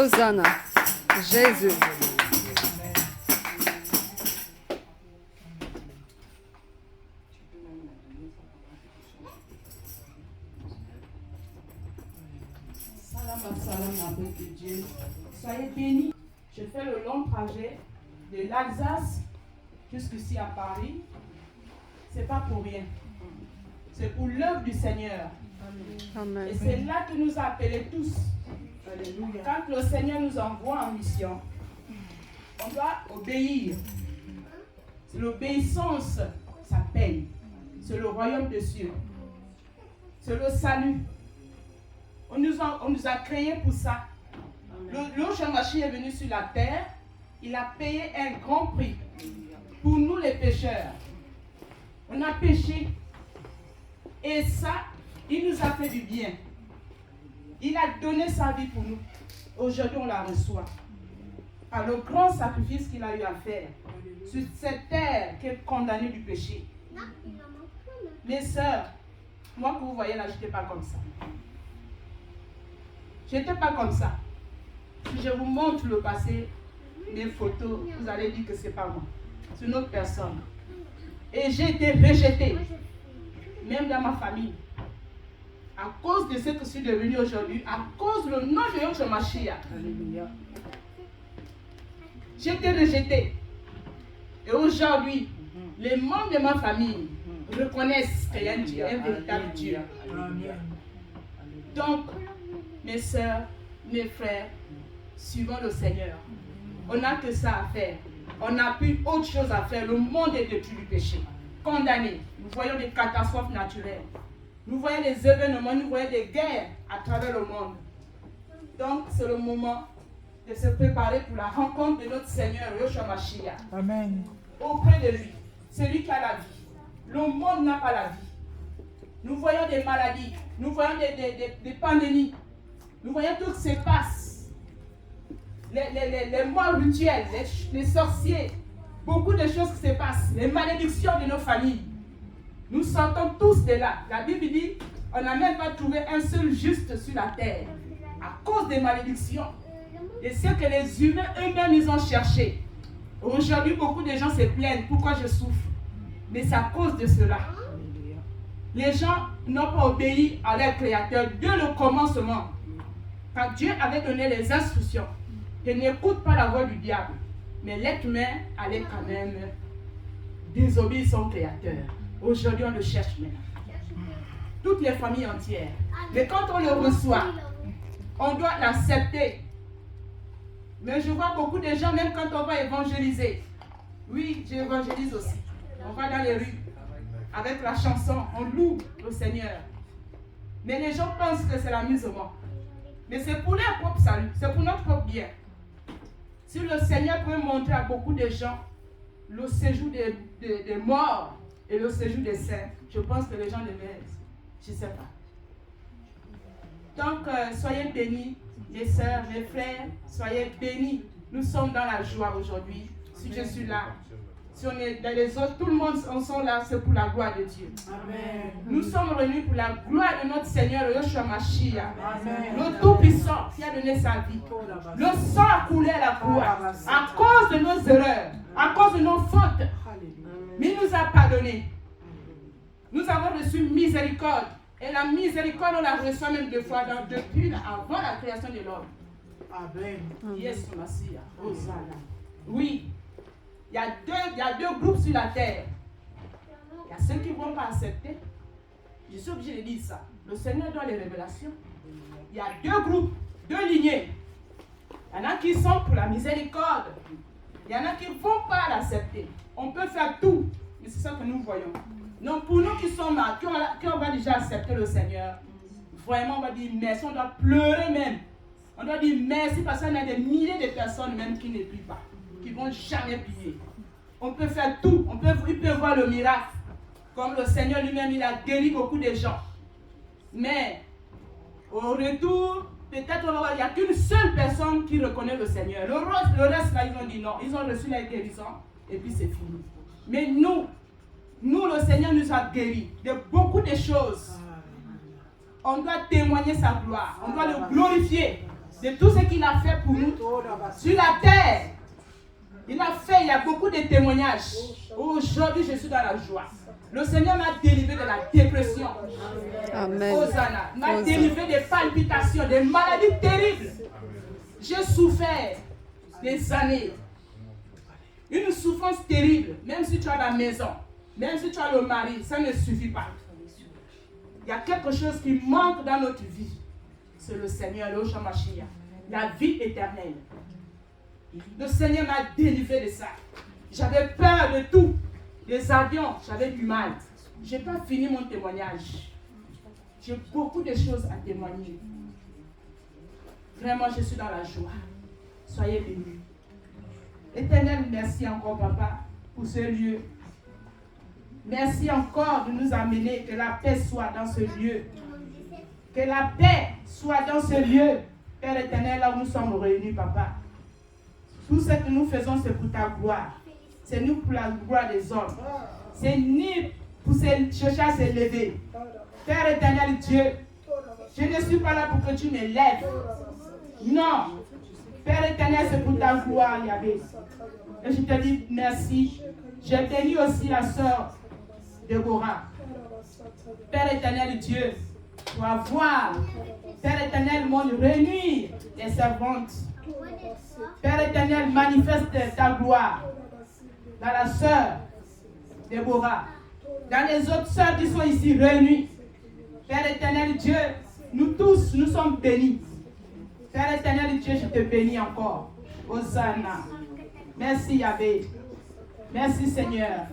Hosanna. Jésus. Salam avec Dieu. Soyez bénis. Je fais le long trajet de l'Alsace jusqu'ici à Paris. C'est pas pour rien. C'est pour l'œuvre du Seigneur. Amen. Et c'est là que nous a appelés tous. Alléluia. Quand le Seigneur nous envoie en mission, on doit obéir. C'est l'obéissance, ça paye. C'est le royaume des cieux. C'est le salut. On nous a créés pour ça. Le Mashiach est venu sur la terre. Il a payé un grand prix pour nous les pécheurs. On a péché. Et ça, il nous a fait du bien. Il a donné sa vie pour nous. Aujourd'hui, on la reçoit. Par le grand sacrifice qu'il a eu à faire sur cette terre qui est condamnée du péché. Mes sœurs, moi que vous voyez là, je n'étais pas comme ça. Je n'étais pas comme ça. Si je vous montre le passé, mes photos, vous allez dire que ce n'est pas moi. C'est une autre personne. Et j'ai été rejetée, même dans ma famille. À cause de ce que je suis devenue aujourd'hui, à cause du nom de Yahshua Mashiach. Alléluia. J'ai été rejetée. Et aujourd'hui, les membres de ma famille reconnaissent qu'il y a un Dieu, un véritable Dieu. Donc, mes soeurs, mes frères, suivons le Seigneur. On n'a que ça à faire. On n'a plus autre chose à faire. Le monde est détruit du péché. Condamné. Nous voyons des catastrophes naturelles. Nous voyons des événements, nous voyons des guerres à travers le monde. Donc, c'est le moment de se préparer pour la rencontre de notre Seigneur, Yahshua Mashiach. Amen. Auprès de lui. C'est lui qui a la vie. Le monde n'a pas la vie. Nous voyons des maladies. Nous voyons des pandémies. Nous voyons tout ce qui se passe. Les morts rituels, les sorciers. Beaucoup de choses qui se passent. Les malédictions de nos familles. Nous sortons tous de là. La Bible dit, on n'a même pas trouvé un seul juste sur la terre. À cause des malédictions. Et ce que les humains eux-mêmes ils ont cherché. Aujourd'hui, beaucoup de gens se plaignent. Pourquoi je souffre? Mais c'est à cause de cela. Les gens n'ont pas obéi à leur Créateur dès le commencement. Quand Dieu avait donné les instructions, ils n'écoutent pas la voix du diable. Mais l'être humain allait quand même désobéir son Créateur. Aujourd'hui, on le cherche maintenant. Toutes les familles entières. Mais quand on le reçoit, on doit l'accepter. Mais je vois beaucoup de gens, même quand on va évangéliser. Oui, j'évangélise aussi. On va dans les rues. Avec la chanson, on loue le Seigneur. Mais les gens pensent que c'est l'amusement. Mais c'est pour leur propre salut. C'est pour notre propre bien. Si le Seigneur peut montrer à beaucoup de gens le séjour des morts et le séjour des saints, je pense que les gens devaient, je ne sais pas. Donc, soyez bénis, mes sœurs, mes frères, soyez bénis. Nous sommes dans la joie aujourd'hui. Si je suis là, si on est dans les autres, tout le monde sont là, c'est pour la gloire de Dieu. Amen. Nous sommes réunis pour la gloire de notre Seigneur, Yahshua Mashiach, le Tout-Puissant qui a donné sa vie. Le sang a coulé à la croix à cause de nos erreurs, à cause de nos fautes. Mais il nous a pardonné. Nous avons reçu miséricorde. Et la miséricorde, on la reçoit même deux fois depuis avant la création de l'homme. Amen. Yes, Mashiach. Hosanna. Oui. Il y a deux groupes sur la terre. Il y a ceux qui ne vont pas accepter. Je suis obligé de dire ça. Le Seigneur donne les révélations. Il y a deux groupes, deux lignées. Il y en a qui sont pour la miséricorde. Il y en a qui ne vont pas l'accepter. On peut faire tout, mais c'est ça que nous voyons. Donc pour nous qui sommes là, qui on va déjà accepter le Seigneur, vraiment on va dire merci, on doit pleurer même. On doit dire merci parce qu'il y a des milliers de personnes même qui ne plient pas, qui ne vont jamais plier. On peut faire tout, il peut voir le miracle. Comme le Seigneur lui-même, il a guéri beaucoup de gens. Mais au retour, peut-être il n'y a qu'une seule personne qui reconnaît le Seigneur. Le reste là, ils ont dit non, ils ont reçu la guérison et puis c'est fini. Mais nous, le Seigneur nous a guéris de beaucoup de choses. On doit témoigner sa gloire, on doit le glorifier. de tout ce qu'il a fait pour nous sur la terre. Il y a beaucoup de témoignages. Aujourd'hui, je suis dans la joie. Le Seigneur m'a délivré de la dépression. Amen. Hosanna. M'a délivré des palpitations, des maladies terribles. J'ai souffert des années. Une souffrance terrible. Même si tu as la maison, même si tu as le mari, ça ne suffit pas. Il y a quelque chose qui manque dans notre vie. C'est le Seigneur, le Shamashia. La vie éternelle. Le Seigneur m'a délivré de ça. J'avais peur de tout. Les avions, j'avais du mal. Je n'ai pas fini mon témoignage. J'ai beaucoup de choses à témoigner. Vraiment, je suis dans la joie. Soyez bénis. Éternel, merci encore, Papa, pour ce lieu. Merci encore de nous amener, que la paix soit dans ce lieu. Que la paix soit dans ce lieu. Père éternel, là où nous sommes réunis, Papa. Tout ce que nous faisons, c'est pour ta gloire. C'est nous pour la gloire des hommes. C'est ni pour chercher à s'élever. Père éternel Dieu, je ne suis pas là pour que tu m'élèves. Non. Père éternel, c'est pour ta gloire, Yahvé. Et je te dis merci. J'ai béni aussi la sœur Déborah. Père éternel Dieu, pour avoir, Père éternel, réunir les servantes. Père éternel, manifeste ta gloire dans la sœur Déborah, dans les autres sœurs qui sont ici réunies. Père éternel Dieu, nous tous, nous sommes bénis. Père éternel Dieu, je te bénis encore. Hosanna. Merci Yahvé. Merci Seigneur.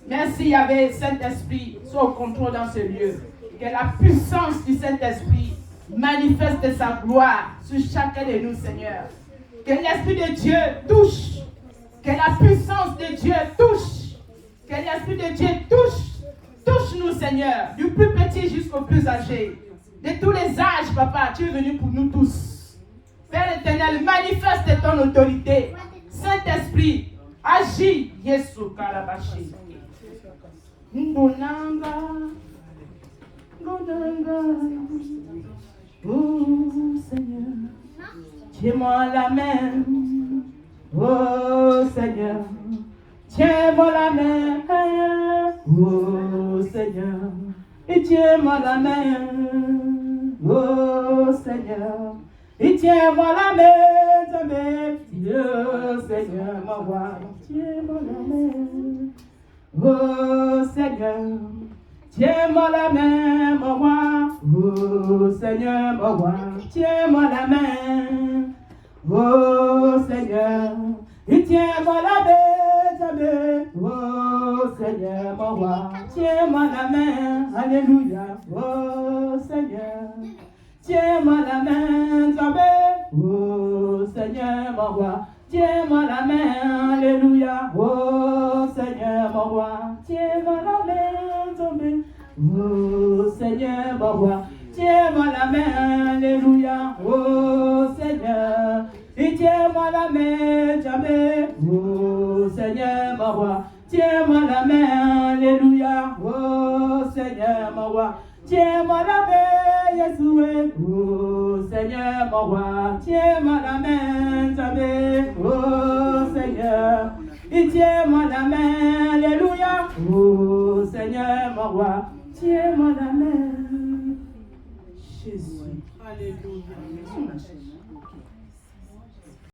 Merci Yahvé, Saint-Esprit, sois au contrôle dans ce lieu. Que la puissance du Saint-Esprit manifeste sa gloire sur chacun de nous, Seigneur. Que l'Esprit de Dieu touche. Que la puissance de Dieu touche. Que l'Esprit de Dieu touche. Touche-nous, Seigneur, du plus petit jusqu'au plus âgé. De tous les âges, Papa, tu es venu pour nous tous. Père éternel, manifeste ton autorité. Saint-Esprit, agis. Yesu Karabashi. Mbonanga. Mbonanga. Oh Seigneur. Tiens-moi la main, oh Seigneur. Tiens-moi la main, oh Seigneur. Et tiens-moi la main, oh Seigneur. Et tiens-moi la main, oh Seigneur, ma voix. Tiens-moi la main, oh Seigneur. Tiens-moi la main, ma voix, oh Seigneur, ma voix. Tiens-moi la main, oh Seigneur. Et tiens-moi la main, oh Seigneur, ma voix. Tiens-moi la main, alléluia, oh Seigneur. Tiens-moi la main, oh Seigneur, ma voix. Tiens-moi la main, alléluia, oh Seigneur, ma voix. Tiens-moi la main, oh Seigneur, ma voix. Tiens-moi la main, alléluia, oh Seigneur. Et tiens-moi la main, jamais, oh Seigneur, ma voix. Tiens-moi la main, alléluia, oh Seigneur, ma voix. Tiens-moi la main, Yeshua, oh Seigneur, ma voix. Tiens-moi la main, jamais, oh Seigneur. Et tiens-moi la main, alléluia, oh Seigneur, ma voix. Tiens-moi la main, Jésus. Alléluia.